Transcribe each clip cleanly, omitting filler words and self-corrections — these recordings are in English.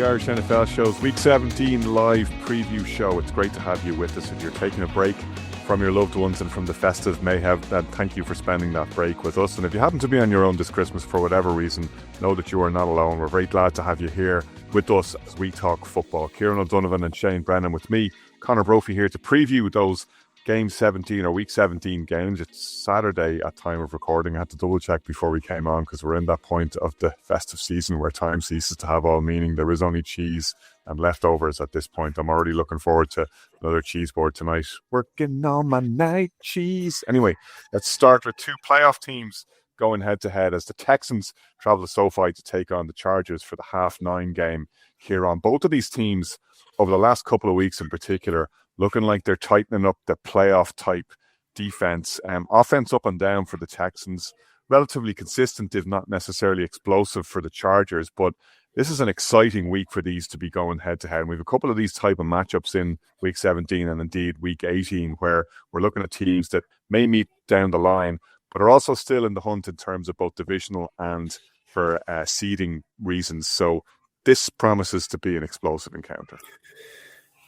the Irish NFL Show's Week 17 live preview show. It's great to have you with us. If you're taking a break from your loved ones and from the festive mayhem, then thank you for spending that break with us. And if you happen to be on your own this Christmas for whatever reason, know that you are not alone. We're very glad to have you here with us as we talk football. Kieran O'Donovan and Shane Brennan with me, Conor Brophy, here to preview those Game 17 or Week 17 games. It's Saturday at time of recording. I had to double check before we came on because we're in that point of the festive season where time ceases to have all meaning. There is only cheese and leftovers at this point. I'm already looking forward to another cheese board tonight. Working on my night cheese. Anyway, let's start with two playoff teams going head to head as the Texans travel to SoFi to take on the Chargers for the 9:30 game here on. Both of these teams over the last couple of weeks in particular looking like they're tightening up the playoff type defense. Offense up and down for the Texans, relatively consistent if not necessarily explosive for the Chargers, but this is an exciting week for these to be going head to head. And we have a couple of these type of matchups in Week 17 and indeed Week 18 where we're looking at teams that may meet down the line but are also still in the hunt in terms of both divisional and for seeding reasons. So this promises to be an explosive encounter.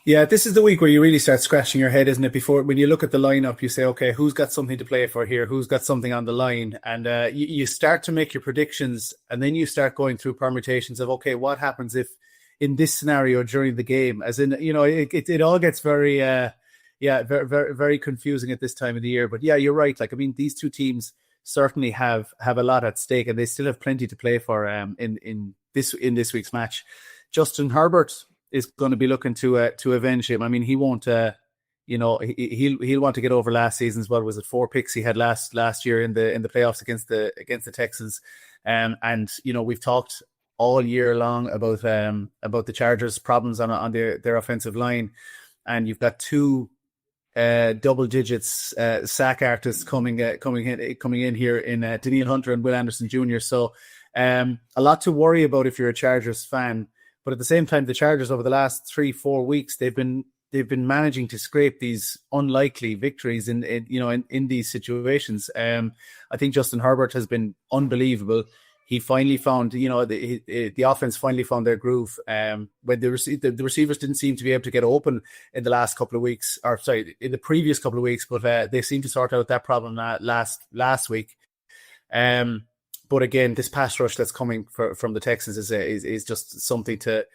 Yeah, this is the week where you really start scratching your head, isn't it? Before, when you look at the lineup, you say, okay, who's got something to play for here? Who's got something on the line? And you start to make your predictions, and then you start going through permutations of, okay, what happens if in this scenario during the game? As in, you know, it all gets very, very, very confusing at this time of the year. But yeah, you're right. Like, I mean, these two teams certainly have a lot at stake, and they still have plenty to play for in this week's match. Justin Herbert is going to be looking to avenge him. I mean, he won't, he'll want to get over last season's. What was it, 4 picks he had last year in the playoffs against the Texans, and you know, we've talked all year long about the Chargers' problems on their offensive line, and you've got two double digits sack artists coming in here in Daniil Hunter and Will Anderson Jr. So a lot to worry about if you're a Chargers fan. But at the same time, the Chargers over the last 3-4 weeks, they've been managing to scrape these unlikely victories in these situations. I think Justin Herbert has been unbelievable. He finally found, the offense finally found their groove. When the receivers didn't seem to be able to get open in the last couple of weeks, in the previous couple of weeks, but they seemed to sort out that problem last week. But again, this pass rush that's coming from the Texans is just something to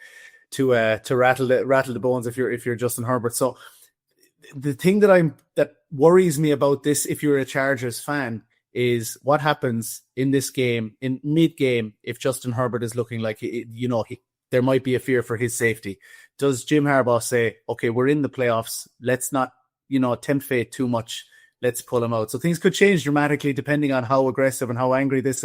rattle the bones if you're Justin Herbert. So the thing that worries me about this, if you're a Chargers fan, is what happens in this game, in mid-game, if Justin Herbert is looking like there might be a fear for his safety. Does Jim Harbaugh say, okay, we're in the playoffs, let's not tempt fate too much, let's pull him out? So things could change dramatically depending on how aggressive and how angry this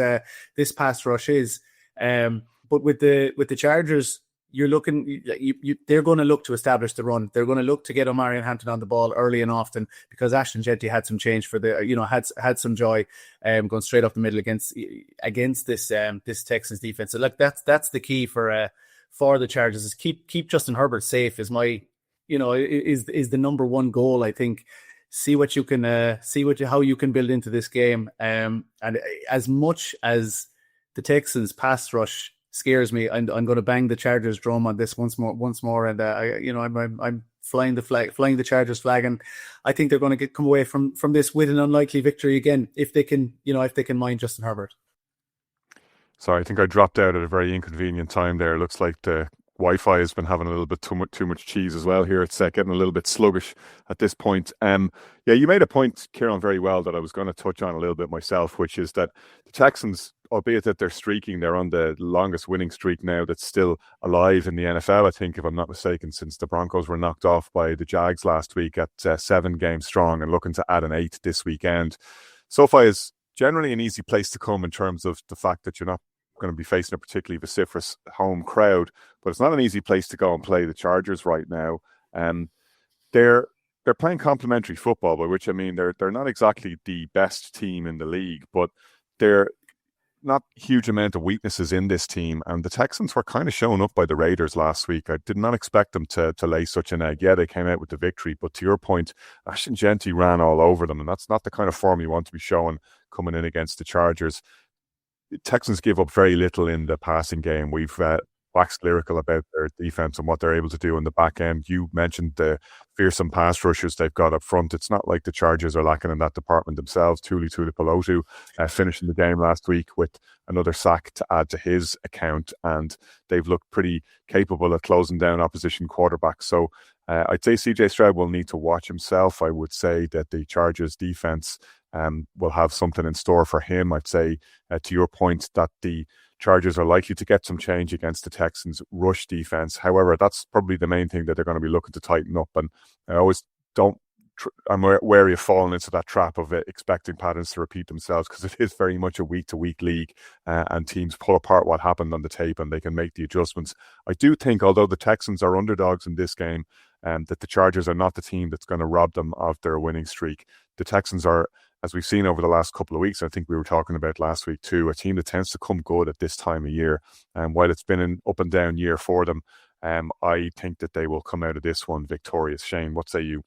pass rush is. But with the Chargers, you're looking, they're going to look to establish the run. They're going to look to get Omarion Hampton on the ball early and often, because Ashton Jeanty had some change had some joy going straight up the middle against this Texans defense. So look, that's the key for the Chargers, is keep Justin Herbert safe. Is is the number one goal, I think. See what you can how you can build into this game. And as much as the Texans pass rush scares me, I'm going to bang the Chargers drum on this once more. And I'm flying the Chargers flag, and I think they're going to come away from this with an unlikely victory again if they can mind Justin Herbert. Sorry, I think I dropped out at a very inconvenient time there. It looks like the Wi-Fi has been having a little bit too much cheese as well here. It's getting a little bit sluggish at this point. You made a point, Kieran, very well that I was going to touch on a little bit myself, which is that the Texans, albeit that they're streaking, they're on the longest winning streak now that's still alive in the NFL, I think, if I'm not mistaken, since the Broncos were knocked off by the Jags last week at 7 games strong and looking to add an 8th this weekend. SoFi is generally an easy place to come in terms of the fact that you're not going to be facing a particularly vociferous home crowd, but it's not an easy place to go and play the Chargers right now. They're playing complementary football, by which I mean they're not exactly the best team in the league, but they're not huge amount of weaknesses in this team. And the Texans were kind of shown up by the Raiders last week. I did not expect them to lay such an egg. Yeah, they came out with the victory, but to your point, Ashton Jeanty ran all over them, and that's not the kind of form you want to be showing coming in against the Chargers. Texans give up very little in the passing game. We've waxed lyrical about their defense and what they're able to do in the back end. You mentioned the fearsome pass rushers they've got up front. It's not like the Chargers are lacking in that department themselves. Tuli Tuipulotu finishing the game last week with another sack to add to his account, and they've looked pretty capable of closing down opposition quarterbacks. So I'd say CJ Stroud will need to watch himself. I would say that the Chargers defense will have something in store for him. I'd say, to your point, that the Chargers are likely to get some change against the Texans' rush defense. However, that's probably the main thing that they're going to be looking to tighten up. And I always I'm wary of falling into that trap of expecting patterns to repeat themselves, because it is very much a week-to-week league, and teams pull apart what happened on the tape and they can make the adjustments. I do think, although the Texans are underdogs in this game, that the Chargers are not the team that's going to rob them of their winning streak. The Texans are, as we've seen over the last couple of weeks, I think we were talking about last week too, a team that tends to come good at this time of year. And while it's been an up and down year for them, I think that they will come out of this one victorious. Shane, what say you?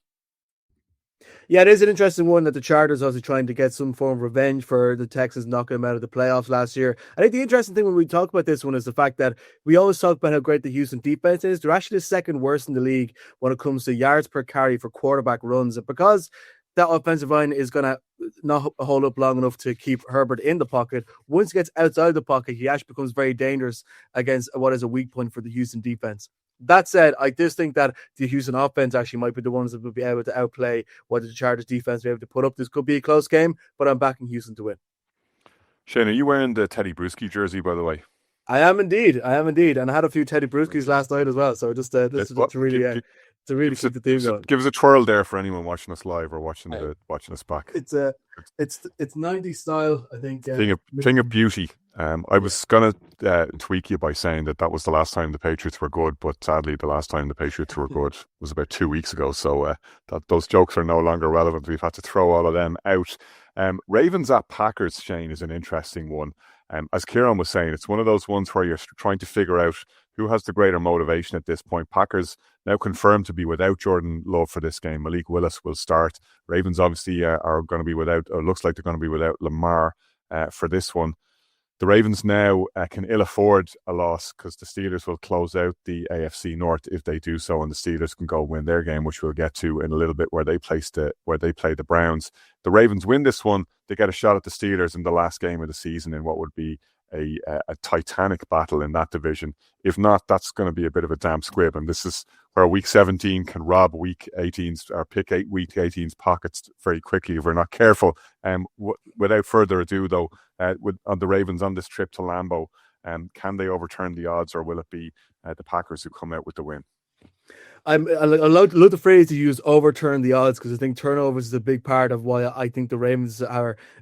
Yeah, it is an interesting one that the Chargers are also trying to get some form of revenge for the Texans knocking them out of the playoffs last year. I think the interesting thing when we talk about this one is the fact that we always talk about how great the Houston defense is. They're actually the second worst in the league when it comes to yards per carry for quarterback runs. And because that offensive line is going to not hold up long enough to keep Herbert in the pocket, once he gets outside the pocket, he actually becomes very dangerous against what is a weak point for the Houston defense. That said, I just think that the Houston offense actually might be the ones that will be able to outplay what the Chargers defense will be able to put up. This could be a close game, but I'm backing Houston to win. Shane, are you wearing the Teddy Bruschi jersey, by the way? I am indeed. And I had a few Teddy Bruschi's last night as well. So just to really keep the theme going. Give us a twirl there for anyone watching us live or watching us back. It's 90s style, I think. Thing of beauty. I was gonna tweak you by saying that was the last time the Patriots were good, but sadly the last time the Patriots were good was about 2 weeks ago. So those jokes are no longer relevant. We've had to throw all of them out. Ravens at Packers, Shane, is an interesting one. As Kieran was saying, it's one of those ones where you're trying to figure out who has the greater motivation at this point. Packers now confirmed to be without Jordan Love for this game. Malik Willis will start. Ravens obviously are going to be without, or looks like they're going to be without Lamar for this one. The Ravens now can ill afford a loss because the Steelers will close out the AFC North if they do so, and the Steelers can go win their game, which we'll get to in a little bit, where they play the Browns. The Ravens win this one, they get a shot at the Steelers in the last game of the season in what would be a titanic battle in that division. If not, that's going to be a bit of a damp squib, and this is where Week 17 can rob Week 18's or pick Week 18's pockets very quickly if we're not careful. Without further ado, though, on the Ravens on this trip to Lambeau, can they overturn the odds, or will it be the Packers who come out with the win? I love the phrase to use, overturn the odds, because I think turnovers is a big part of why I think the Ravens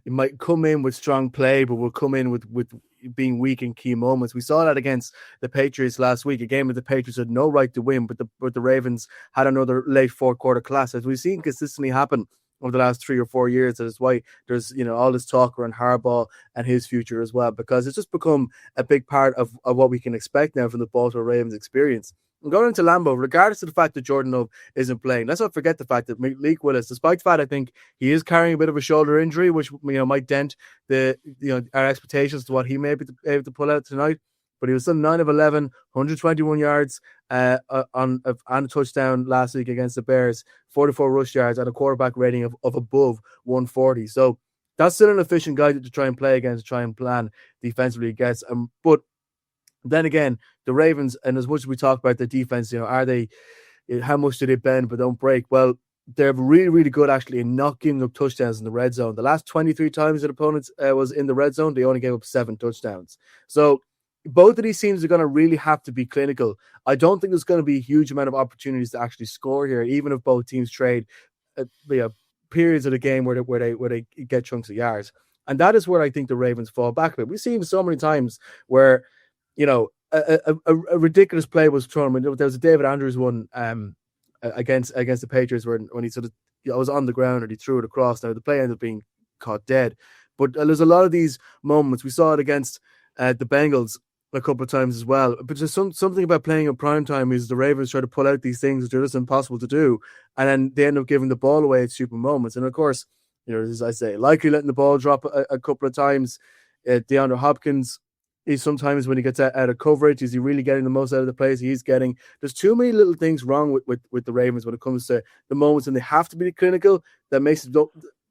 might come in with strong play, but will come in with being weak in key moments. We saw that against the Patriots last week, a game that the Patriots had no right to win, but the Ravens had another late fourth quarter class, as we've seen consistently happen over the last 3 or 4 years. That is why there's all this talk around Harbaugh and his future as well, because it's just become a big part of what we can expect now from the Baltimore Ravens experience. And going into Lambeau, regardless of the fact that Jordan Love isn't playing, let's not forget the fact that Malik Willis, despite the fact I think he is carrying a bit of a shoulder injury, which might dent our expectations to what he may be able to pull out tonight. But he was still 9 of 11, 121 yards on a touchdown last week against the Bears, 44 rush yards, and a quarterback rating of above 140. So that's still an efficient guy to try and play against, to try and plan defensively against. But then again, the Ravens, and as much as we talk about the defense, how much do they bend but don't break? Well, they're really, really good actually in not giving up touchdowns in the red zone. The last 23 times that opponents was in the red zone, they only gave up 7 touchdowns. So both of these teams are going to really have to be clinical. I don't think there's going to be a huge amount of opportunities to actually score here, even if both teams trade periods of the game where they get chunks of yards. And that is where I think the Ravens fall back a bit. We've seen so many times where a ridiculous play was thrown. There was a David Andrews one against the Patriots when he sort of was on the ground and he threw it across. Now the play ended up being caught dead, but there's a lot of these moments. We saw it against the Bengals a couple of times as well. But there's something about playing in prime time is the Ravens try to pull out these things which are just impossible to do, and then they end up giving the ball away at stupid moments. And of course, as I say, likely letting the ball drop a couple of times. DeAndre Hopkins Is sometimes when he gets out of coverage, is he really getting the most out of the plays he's getting? There's too many little things wrong with the Ravens when it comes to the moments when they have to be clinical that makes it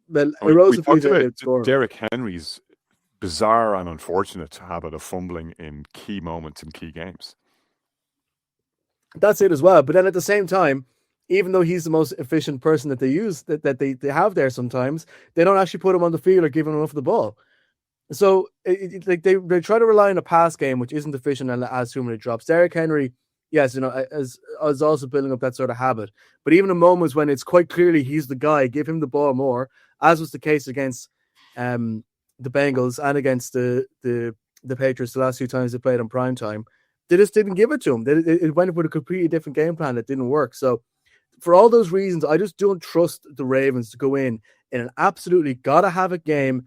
we talked about Derrick Henry's bizarre and unfortunate habit of fumbling in key moments in key games. That's it as well. But then at the same time, even though he's the most efficient person that they use, that they have there sometimes, they don't actually put him on the field or give him enough of the ball. So like they try to rely on a pass game, which isn't efficient and has too many drops. Derrick Henry, yes, as also building up that sort of habit. But even in moments when it's quite clearly he's the guy, give him the ball more, as was the case against the Bengals and against the Patriots the last 2 times they played in prime time. They just didn't give it to him. It went up with a completely different game plan that didn't work. So for all those reasons, I just don't trust the Ravens to go in an absolutely gotta have it game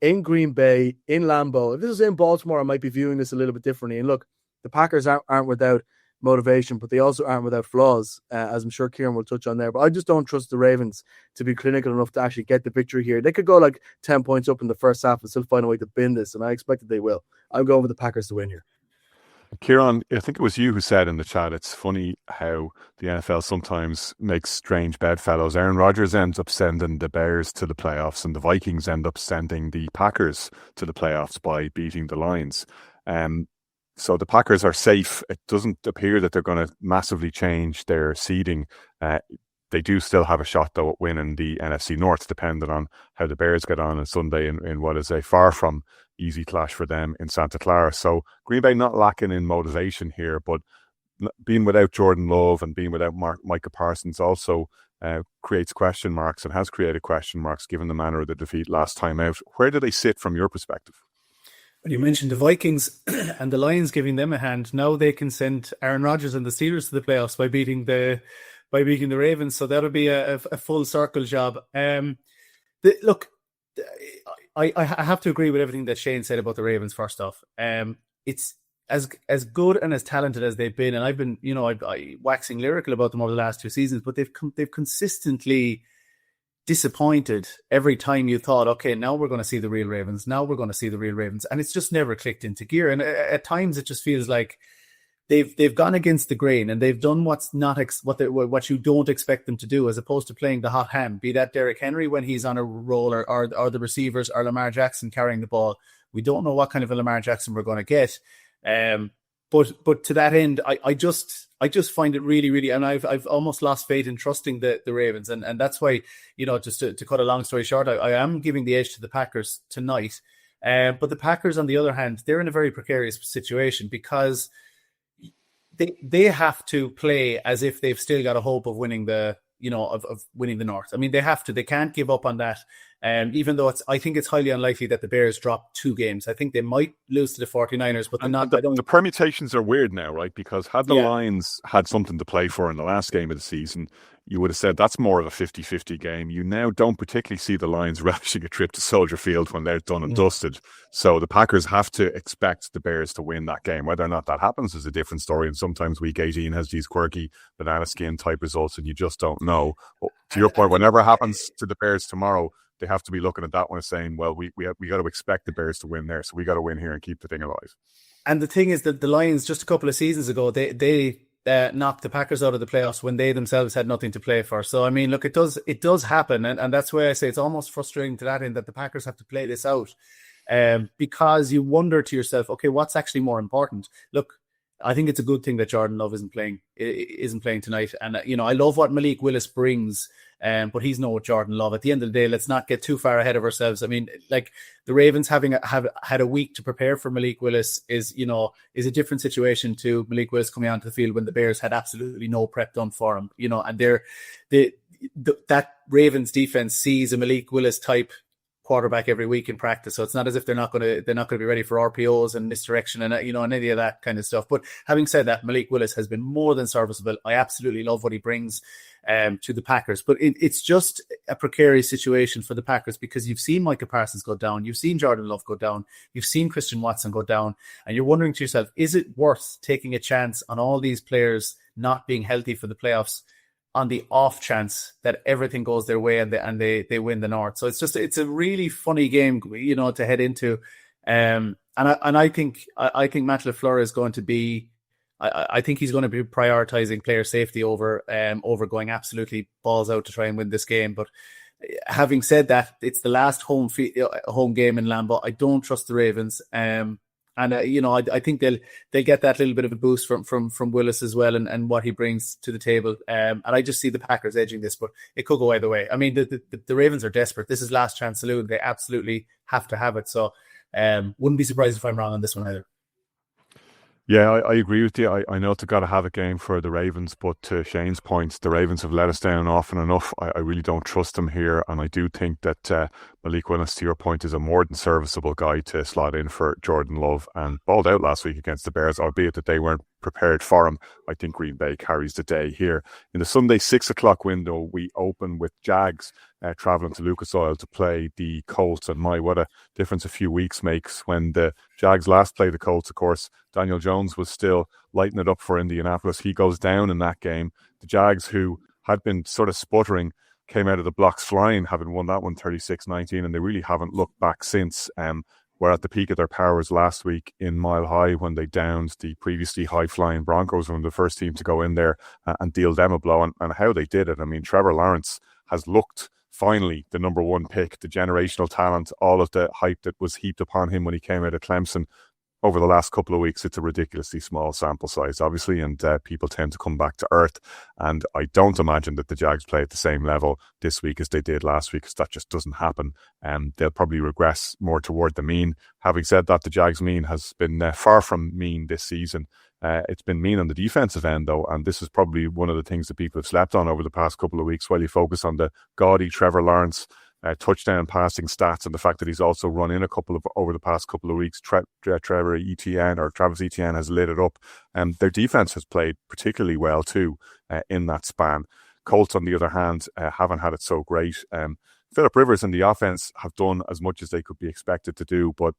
in Green Bay, in Lambeau. If this was in Baltimore, I might be viewing this a little bit differently. And look, the Packers aren't without motivation, but they also aren't without flaws, as I'm sure Kieran will touch on there. But I just don't trust the Ravens to be clinical enough to actually get the victory here. They could go like 10 points up in the first half and still find a way to bin this, and I expect that they will. I'm going with the Packers to win here. Kieran, I think it was you who said in the chat, it's funny how the NFL sometimes makes strange bedfellows. Aaron Rodgers ends up sending the Bears to the playoffs, and the Vikings end up sending the Packers to the playoffs by beating the Lions. So the Packers are safe. It doesn't appear that they're going to massively change their seeding. They do still have a shot, though, at winning the NFC North, depending on how the Bears get on Sunday in what is a far from easy clash for them in Santa Clara. So Green Bay not lacking in motivation here, but being without Jordan Love and being without Micah Parsons also creates question marks and has created question marks given the manner of the defeat last time out. Where do they sit from your perspective? Well, you mentioned the Vikings and the Lions giving them a hand. Now they can send Aaron Rodgers and the Steelers to the playoffs by beating the Ravens. So that'll be a full circle job. Look, I have to agree with everything that Shane said about the Ravens. First off, it's as good and as talented as they've been, and I've been, I waxing lyrical about them over the last 2 seasons, but they've consistently disappointed every time you thought, okay, now we're going to see the real Ravens. Now we're going to see the real Ravens, and it's just never clicked into gear. And at times, it just feels like they've gone against the grain and they've done what's not what you don't expect them to do, as opposed to playing the hot hand. Be that Derrick Henry when he's on a roll, or the receivers, or Lamar Jackson carrying the ball. We don't know what kind of a Lamar Jackson we're going to get. But to that end, I just find it really, really, and I've almost lost faith in trusting the Ravens, and that's why, just to cut a long story short, I am giving the edge to the Packers tonight. But the Packers, on the other hand, they're in a very precarious situation because they have to play as if they've still got a hope of winning of winning the North. I mean, they have to. They can't give up on that. Even though I think it's highly unlikely that the Bears drop 2 games. I think they might lose to the 49ers, but the permutations are weird now, right? Because had the Lions had something to play for in the last game of the season, you would have said that's more of a 50-50 game. You now don't particularly see the Lions relishing a trip to Soldier Field when they're done and dusted. So the Packers have to expect the Bears to win that game. Whether or not that happens is a different story. And sometimes Week 18 has these quirky banana skin type results, and you just don't know. But to your point, whenever it happens to the Bears tomorrow, they have to be looking at that one and saying, well, we got to expect the Bears to win there, so we got to win here and keep the thing alive. And the thing is that the Lions, just a couple of seasons ago, they knocked the Packers out of the playoffs when they themselves had nothing to play for. So, I mean, look, it does happen, and that's why I say it's almost frustrating to that end that the Packers have to play this out, because you wonder to yourself, okay, what's actually more important? Look, I think it's a good thing that Jordan Love isn't playing tonight. And, I love what Malik Willis brings, but he's no Jordan Love. At the end of the day, let's not get too far ahead of ourselves. I mean, like, the Ravens have had a week to prepare for Malik Willis is a different situation to Malik Willis coming onto the field when the Bears had absolutely no prep done for him, and that Ravens defense sees a Malik Willis type quarterback every week in practice, so it's not as if they're not going to be ready for RPOs and misdirection and and any of that kind of stuff. But having said that, Malik Willis has been more than serviceable. I absolutely love what he brings to the Packers, but it's just a precarious situation for the Packers because you've seen Micah Parsons go down, you've seen Jordan Love go down, you've seen Christian Watson go down, and you're wondering to yourself, is it worth taking a chance on all these players not being healthy for the playoffs on the off chance that everything goes their way and they win the North? So it's a really funny game, to head into. And I think Matt LaFleur is going to be. I think he's going to be prioritizing player safety over going absolutely balls out to try and win this game. But having said that, it's the last home game in Lambeau. I don't trust the Ravens. I think they'll get that little bit of a boost from Willis as well, and what he brings to the table. And I just see the Packers edging this, but it could go either way. I mean, the Ravens are desperate. This is last chance saloon. They absolutely have to have it. So wouldn't be surprised if I'm wrong on this one either. Yeah, I agree with you. I know it's a got-to-have-it game for the Ravens, but to Shane's point, the Ravens have let us down often enough. I really don't trust them here, and I do think that Malik Willis, to your point, is a more than serviceable guy to slot in for Jordan Love, and balled out last week against the Bears, albeit that they weren't prepared for him. I think Green Bay carries the day here. In the Sunday 6 o'clock window, we open with Jags travelling to Lucas Oil to play the Colts, and what a difference a few weeks makes. When the Jags last played the Colts, of course, Daniel Jones was still lighting it up for Indianapolis. He goes down in that game. The Jags, who had been sort of sputtering, came out of the blocks flying, having won that one 36-19, and they really haven't looked back since. Were at the peak of their powers last week in Mile High when they downed the previously high-flying Broncos, one of the first team to go in there and deal them a blow, and how they did it. I mean, Trevor Lawrence has looked finally the number one pick, the generational talent, all of the hype that was heaped upon him when he came out of Clemson. Over the last couple of weeks, it's a ridiculously small sample size, obviously, and people tend to come back to earth. And I don't imagine that the Jags play at the same level this week as they did last week, because that just doesn't happen. They'll probably regress more toward the mean. Having said that, the Jags' mean has been far from mean this season. It's been mean on the defensive end, though, and this is probably one of the things that people have slept on over the past couple of weeks, while you focus on the gaudy Trevor Lawrence touchdown passing stats and the fact that he's also run in a couple of over the past couple of weeks. Travis Etienne has lit it up, and their defense has played particularly well too in that span. Colts, on the other hand, haven't had it so great. Philip Rivers and the offense have done as much as they could be expected to do, but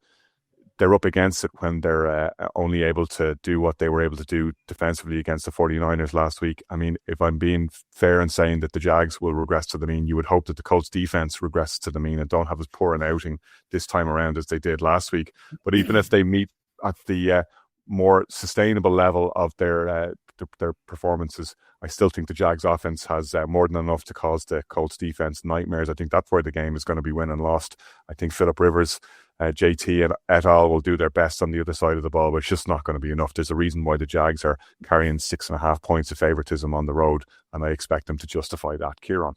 they're up against it when they're only able to do what they were able to do defensively against the 49ers last week. I mean, if I'm being fair in saying that the Jags will regress to the mean, you would hope that the Colts defense regresses to the mean and don't have as poor an outing this time around as they did last week. But even if they meet at the more sustainable level of their performances, I still think the Jags offense has more than enough to cause the Colts defense nightmares. I think that's where the game is going to be won and lost. I think Philip Rivers, JT and et al. Will do their best on the other side of the ball, but it's just not going to be enough. There's a reason why the Jags are carrying 6.5 points of favoritism on the road, and I expect them to justify that. Kieran?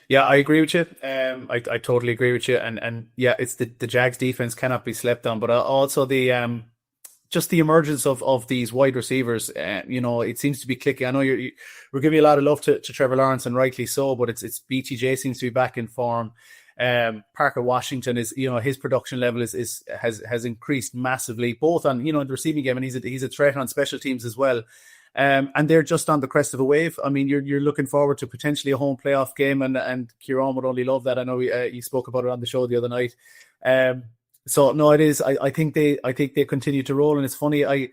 Yeah, I agree with you. I totally agree with you. And yeah, it's the Jags defense cannot be slept on, but also the just the emergence of these wide receivers. It seems to be clicking. I know we're giving a lot of love to Trevor Lawrence, and rightly so, but it's BTJ seems to be back in form. Parker Washington is, his production level has increased massively, both on, the receiving game, and he's a threat on special teams as well. And they're just on the crest of a wave. I mean, you're looking forward to potentially a home playoff game, and Kieran would only love that. I know you spoke about it on the show the other night. So no, it is. I think they continue to roll, and it's funny. I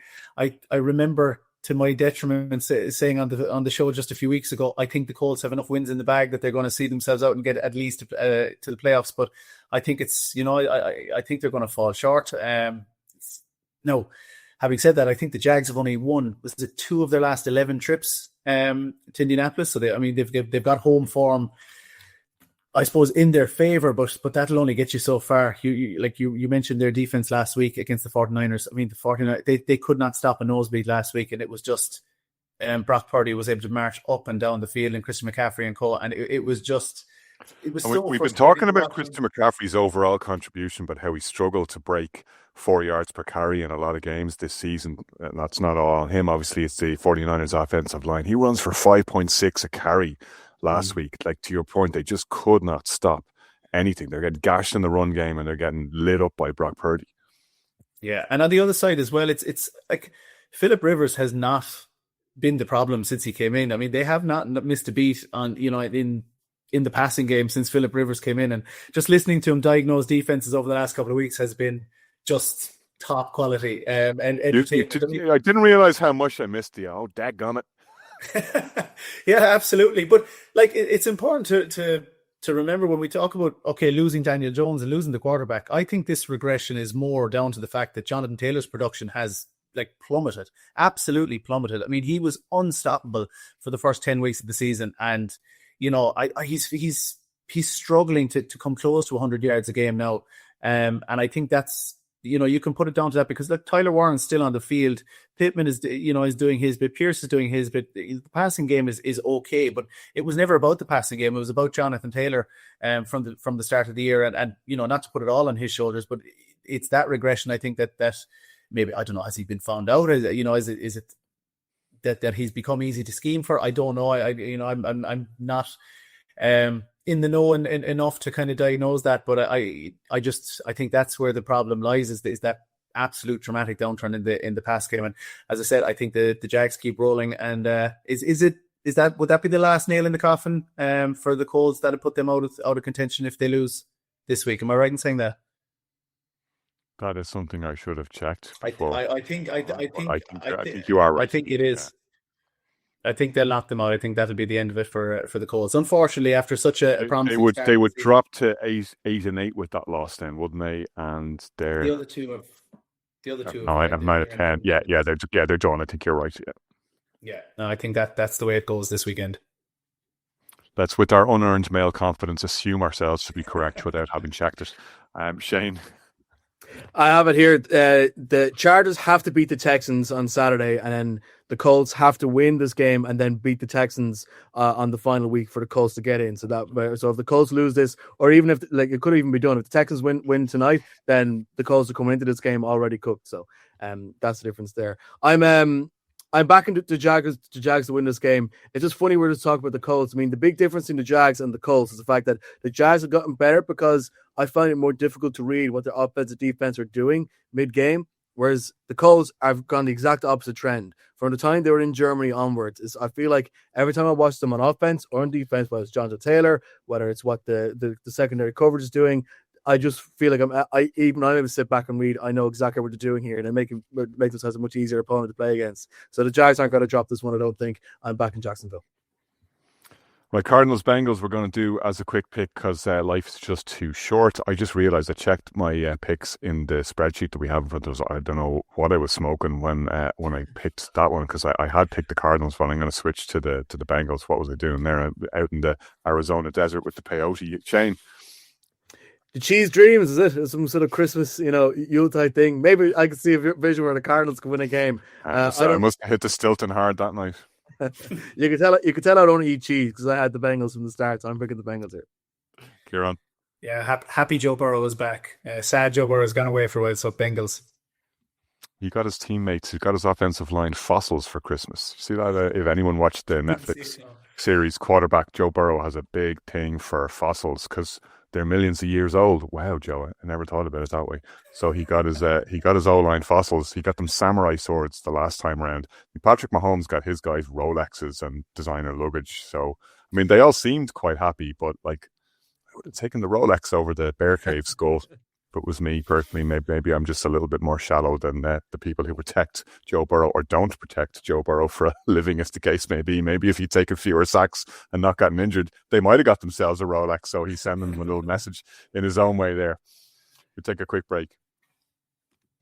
remember, to my detriment, saying on the show just a few weeks ago, I think the Colts have enough wins in the bag that they're going to see themselves out and get at least to the playoffs. But I think it's, I think they're going to fall short. No, having said that, I think the Jags have only won, was it 2 of their last 11 trips to Indianapolis? So they've got home form, I suppose, in their favor, but that'll only get you so far. You mentioned their defense last week against the 49ers. I mean, the 49ers, they could not stop a nosebleed last week, and it was just Brock Purdy was able to march up and down the field, and Christian McCaffrey and co. And it was just, it was so. We've been talking about Christian McCaffrey's overall contribution, but how he struggled to break 4 yards per carry in a lot of games this season. And that's not all on him. Obviously, it's the 49ers offensive line. He runs for 5.6 a carry last week. Like, to your point, they just could not stop anything. They're getting gashed in the run game, and they're getting lit up by Brock Purdy. Yeah, and on the other side as well, it's like Philip Rivers has not been the problem since he came in. I mean, they have not missed a beat on in the passing game since Philip Rivers came in, and just listening to him diagnose defenses over the last couple of weeks has been just top quality. I didn't realize how much I missed you. Oh, dadgummit. Yeah, absolutely. But like, it's important to to remember when we talk about, okay, losing Daniel Jones and losing the quarterback, I think this regression is more down to the fact that Jonathan Taylor's production has like plummeted, absolutely plummeted. I mean, he was unstoppable for the first 10 weeks of the season. And, you know, he's struggling to come close to 100 yards a game now. And I think that's, you know, you can put it down to that because look, Tyler Warren's still on the field. Pittman is doing his bit. Pierce is doing his bit. The passing game is okay, but it was never about the passing game. It was about Jonathan Taylor from the start of the year. And you know, not to put it all on his shoulders, but it's that regression. I think that maybe, I don't know, has he been found out? You know, is it that he's become easy to scheme for? I don't know. I'm not in the know enough to kind of diagnose that, but I think that's where the problem lies is that absolute dramatic downturn in the pass game. And as I said, I think the Jags keep rolling. And would that be the last nail in the coffin for the Colts that would put them out of contention if they lose this week? Am I right in saying that? That is something I should have checked. I think you are right. I think it is. I think they'll knock them out. I think that'll be the end of it for the Colts. Unfortunately, after such a promising they would drop to 8-8 with that loss, then, wouldn't they? And they're the other two have. No, I have 9-10. Yeah, they're done. I think you're right. Yeah. No, I think that's the way it goes this weekend. Let's, with our unearned male confidence, assume ourselves to be correct without having checked it. Shane. I have it here. The Chargers have to beat the Texans on Saturday, and then the Colts have to win this game and then beat the Texans on the final week for the Colts to get in. So if the Colts lose this, or even if it could even be done, if the Texans win tonight, then the Colts are coming into this game already cooked. So that's the difference there. I'm backing the Jags to win this game. It's just funny we're just talking about the Colts. I mean, the big difference in the Jags and the Colts is the fact that the Jags have gotten better because I find it more difficult to read what their offensive defense are doing mid-game, whereas the Colts have gone the exact opposite trend. From the time they were in Germany onwards, I feel like every time I watch them on offense or on defense, whether it's Jonathan Taylor, whether it's what the secondary coverage is doing, I just feel like I able to sit back and read. I know exactly what they're doing here, and it makes themselves a much easier opponent to play against. So the Jags aren't going to drop this one. I don't think. I'm back in Jacksonville. Right, Cardinals Bengals we're going to do as a quick pick because life is just too short. I just realised I checked my picks in the spreadsheet that we have in front of us. I don't know what I was smoking when I picked that one because I had picked the Cardinals, but I'm going to switch to the Bengals. What was I doing there out in the Arizona desert with the peyote? Shane? The cheese dreams, is it? It's some sort of Christmas, Yuletide thing. Maybe I can see a vision where the Cardinals can win a game. I must have hit the Stilton hard that night. You could tell I don't eat cheese because I had the Bengals from the start, so I'm picking the Bengals here. Kieran? Yeah, happy Joe Burrow is back. Sad Joe Burrow has gone away for a while, so Bengals. He got his teammates, he got his offensive line fossils for Christmas. See that? If anyone watched the Netflix series, quarterback Joe Burrow has a big thing for fossils because they're millions of years old. Wow, Joe, I never thought about it that way. So he got his O-line fossils. He got them samurai swords the last time around. Patrick Mahomes got his guys Rolexes and designer luggage. So, I mean, they all seemed quite happy, but like, I would have taken the Rolex over the Bear Cave skull. If it was me personally, maybe I'm just a little bit more shallow than the people who protect Joe Burrow or don't protect Joe Burrow for a living, as the case may be. Maybe if he'd taken fewer sacks and not gotten injured, they might have got themselves a Rolex. So he's sending them a little message in his own way there. We'll take a quick break.